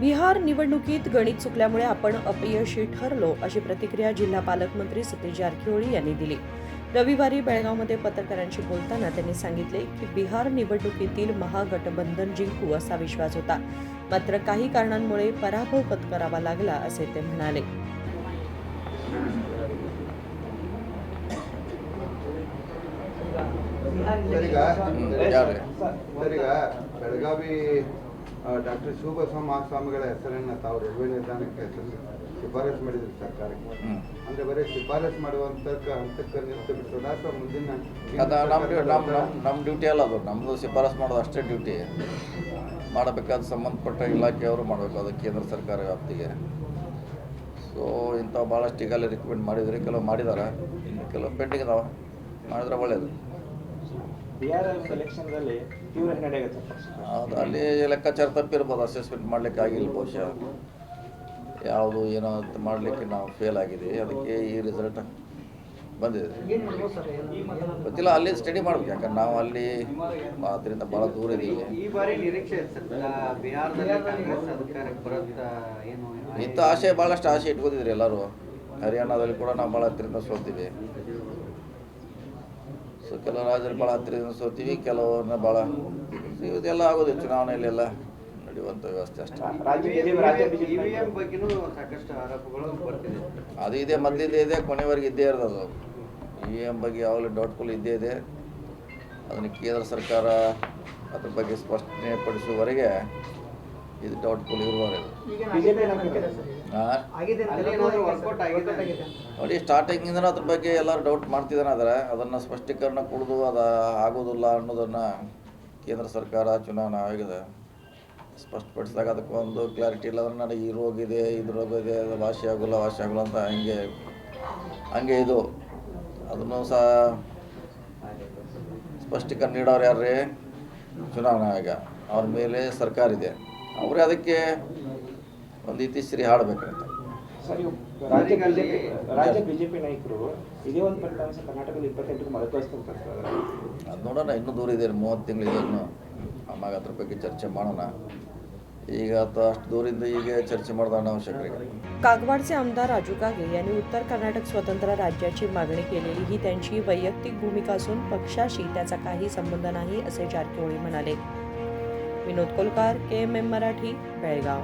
बिहार निवडणुकीत गणित चुकल्यामुळे आपण अपयशी ठरलो, अशी प्रतिक्रिया जिल्हा पालकमंत्री सतीश जारकिहोळी यांनी दिली. रविवारी बेळगावमध्ये पत्रकारांशी बोलताना त्यांनी सांगितले की बिहार निवडणुकीतील महागठबंधन जिंकू असा विश्वास होता, मात्र काही कारणांमुळे पराभव पत्करावा लागला, असे ते म्हणाले. ಬೆಳಗಾವಿ ಡಾಕ್ಟರ್ ಶಿವಬಸವ ಸ್ವಾಮಿಗಳ ಹೆಸರನ್ನು ತಾವು ರೈಲ್ವೆ ನಿಲ್ದಾಣಕ್ಕೆ ಶಿಫಾರಸು ಮಾಡಿದ್ರು ಸರ್ಕಾರಕ್ಕೆ. ಅಂದ್ರೆ ಬರೀ ಶಿಫಾರಸು ಮಾಡುವಂತ ಹಂತಕ್ಕೆ ನಿಂತು ಬಿಟ್ಟದ ಅಥವಾ ಮುಂದಿನ ನಮ್ಮ ಡ್ಯೂಟಿ ಅಲ್ಲ, ಅದು ನಮ್ಮದು ಶಿಫಾರಸು ಮಾಡೋದು ಅಷ್ಟೇ ಡ್ಯೂಟಿ. ಮಾಡಬೇಕಾದ ಸಂಬಂಧಪಟ್ಟ ಇಲಾಖೆಯವರು ಮಾಡಬೇಕು, ಅದು ಕೇಂದ್ರ ಸರ್ಕಾರ ವ್ಯಾಪ್ತಿಗೆ. ಸೊ ಇಂಥ ಭಾಳಷ್ಟು ಈಗಲೇ ರಿಕಮೆಂಡ್ ಮಾಡಿದರೆ, ಕೆಲವು ಮಾಡಿದ್ದಾರೆ, ಇನ್ನು ಕೆಲವು ಪೆಂಡಿಂಗ್ ಇದಾವೆ, ಮಾಡಿದ್ರೆ ಒಳ್ಳೆಯದು. ಹೌದು, ಅಲ್ಲಿ ಲೆಕ್ಕಾಚಾರ ತಪ್ಪಿರ್ಬೋದು, ಅಸೆಸ್ಮೆಂಟ್ ಮಾಡಲಿಕ್ಕೆ ಆಗಿಲ್ಲ ಬಹುಶಃ. ಯಾವುದು ಏನೋ ಅಂತ ಮಾಡಲಿಕ್ಕೆ ನಾವು ಫೇಲ್ ಆಗಿದೆ, ಅದಕ್ಕೆ ಈ ರಿಸಲ್ಟ್ ಬಂದಿದೆ. ಗೊತ್ತಿಲ್ಲ, ಅಲ್ಲಿ ಸ್ಟಡಿ ಮಾಡ್ಬೇಕು, ಯಾಕಂದ್ರೆ ನಾವು ಅಲ್ಲಿ ಅದರಿಂದ ಭಾಳ ದೂರ ಇದ್ದೀವಿ. ಈ ಬಾರಿ ನಿರೀಕ್ಷೆ ಬಿಹಾರದಲ್ಲಿ ಕಾಂಗ್ರೆಸ್ ಅಧಿಕಾರಕ್ಕೆ ಬರುತ್ತಾ ಏನು? ಇಂಥ ಆಶೆ ಭಾಳಷ್ಟು ಆಸೆ ಇಟ್ಕೋತಿದ್ರಿ ಎಲ್ಲರೂ. ಹರಿಯಾಣದಲ್ಲಿ ಕೂಡ ನಾವು ಭಾಳ ಹತ್ತಿರದಿಂದ ಸೋಲ್ತೀವಿ. ಸೊ ಕೆಲವು ರಾಜ್ಯದಲ್ಲಿ ಭಾಳ ಹತ್ತಿರದಿಂದ ಸೋತೀವಿ, ಕೆಲವನ್ನ ಭಾಳ ಇದೆಲ್ಲ ಆಗೋದು ಚುನಾವಣೆಯಲ್ಲೆಲ್ಲ ನಡೆಯುವಂಥ ವ್ಯವಸ್ಥೆ ಅಷ್ಟೇ. ಇವಿಎಂ ಬಗ್ಗೆನೂ ಸಾಕಷ್ಟು ಆರೋಪಗಳು ಬರ್ತಿದೆ. ಅದು ಇದೆ, ಮೊದಲಿದ್ದೇ ಇದೆ, ಕೊನೆವರೆಗೆ ಇದ್ದೇ ಇರೋದು. EVM ಬಗ್ಗೆ ಯಾವಾಗಲೂ ಡೌಟ್ಫುಲ್ ಇದ್ದೇ ಇದೆ. ಅದನ್ನು ಕೇಂದ್ರ ಸರ್ಕಾರ ಅದ್ರ ಬಗ್ಗೆ ಸ್ಪಷ್ಟನೆ ಪಡಿಸುವವರೆಗೆ ಇದು ಡೌಟ್ಫುಲ್ ಇರುವವರೆಗೆ. ನೋಡಿ, ಸ್ಟಾರ್ಟಿಂಗಿಂದ ಅದ್ರ ಬಗ್ಗೆ ಎಲ್ಲರೂ ಡೌಟ್ ಮಾಡ್ತಿದ್ದಾನೆ. ಅದನ್ನು ಸ್ಪಷ್ಟೀಕರಣ ಕೊಡೋದು ಅದು ಆಗೋದಿಲ್ಲ ಅನ್ನೋದನ್ನು ಕೇಂದ್ರ ಸರ್ಕಾರ ಚುನಾವಣಾ ಆಯೋಗದ ಸ್ಪಷ್ಟಪಡಿಸಿದಾಗ ಅದಕ್ಕೆ ಒಂದು ಕ್ಲಾರಿಟಿ ಇಲ್ಲ. ಅಂದ್ರೆ ನನಗೆ ಈ ರೋಗ ಇದೆ, ಇದು ರೋಗ ಇದೆ, ಅದು ವಾಸಿ ಆಗೋಲ್ಲ ಅಂತ ಹಂಗೆ ಇದು ಅದನ್ನು ಸಹ ಸ್ಪಷ್ಟೀಕರಣ ನೀಡೋರು ಯಾರೇ? ಚುನಾವಣಾ ಆಯೋಗ. ಅವ್ರ ಮೇಲೆ ಸರ್ಕಾರ ಇದೆ, ಅವರೇ ಅದಕ್ಕೆ ಒಂದು ಇತಿಶ್ರೀ ಹಾಡಬೇಕಂತ. ರಾಜ್ಯ ಬಿಜೆಪಿ ನಾಯಕರು ಇದೇ ಒಂದು ಫಲಿತಾಂಶ ಕರ್ನಾಟಕದಲ್ಲಿ 28ಕ್ಕೆ ಮರುಕಳಿಸ್ತಾರೆ. ಅದು ನೋಡೋಣ, ಇನ್ನೂ ದೂರ ಇದೆ, 30 ತಿಂಗಳಿದೆ ಇನ್ನು. ಆವಾಗ ಅದ್ರ ಬಗ್ಗೆ ಚರ್ಚೆ ಮಾಡೋಣ. ಈಗ ಅಷ್ಟು ದೂರಿಂದ ಈಗ ಚರ್ಚೆ ಮಾಡೋಣ ಅವಶ್ಯಕತೆ. कागवाडचे आमदार राजू कागे यांनी उत्तर कर्नाटक स्वतंत्र राज्याची मागणी केलेली ही त्यांची वैयक्तिक भूमिका असून पक्षाशी त्याचा काही संबंध नाही, असे जारकिहोळी म्हणाले. विनोद कोलकार, KMM मराठी, बेळगाव.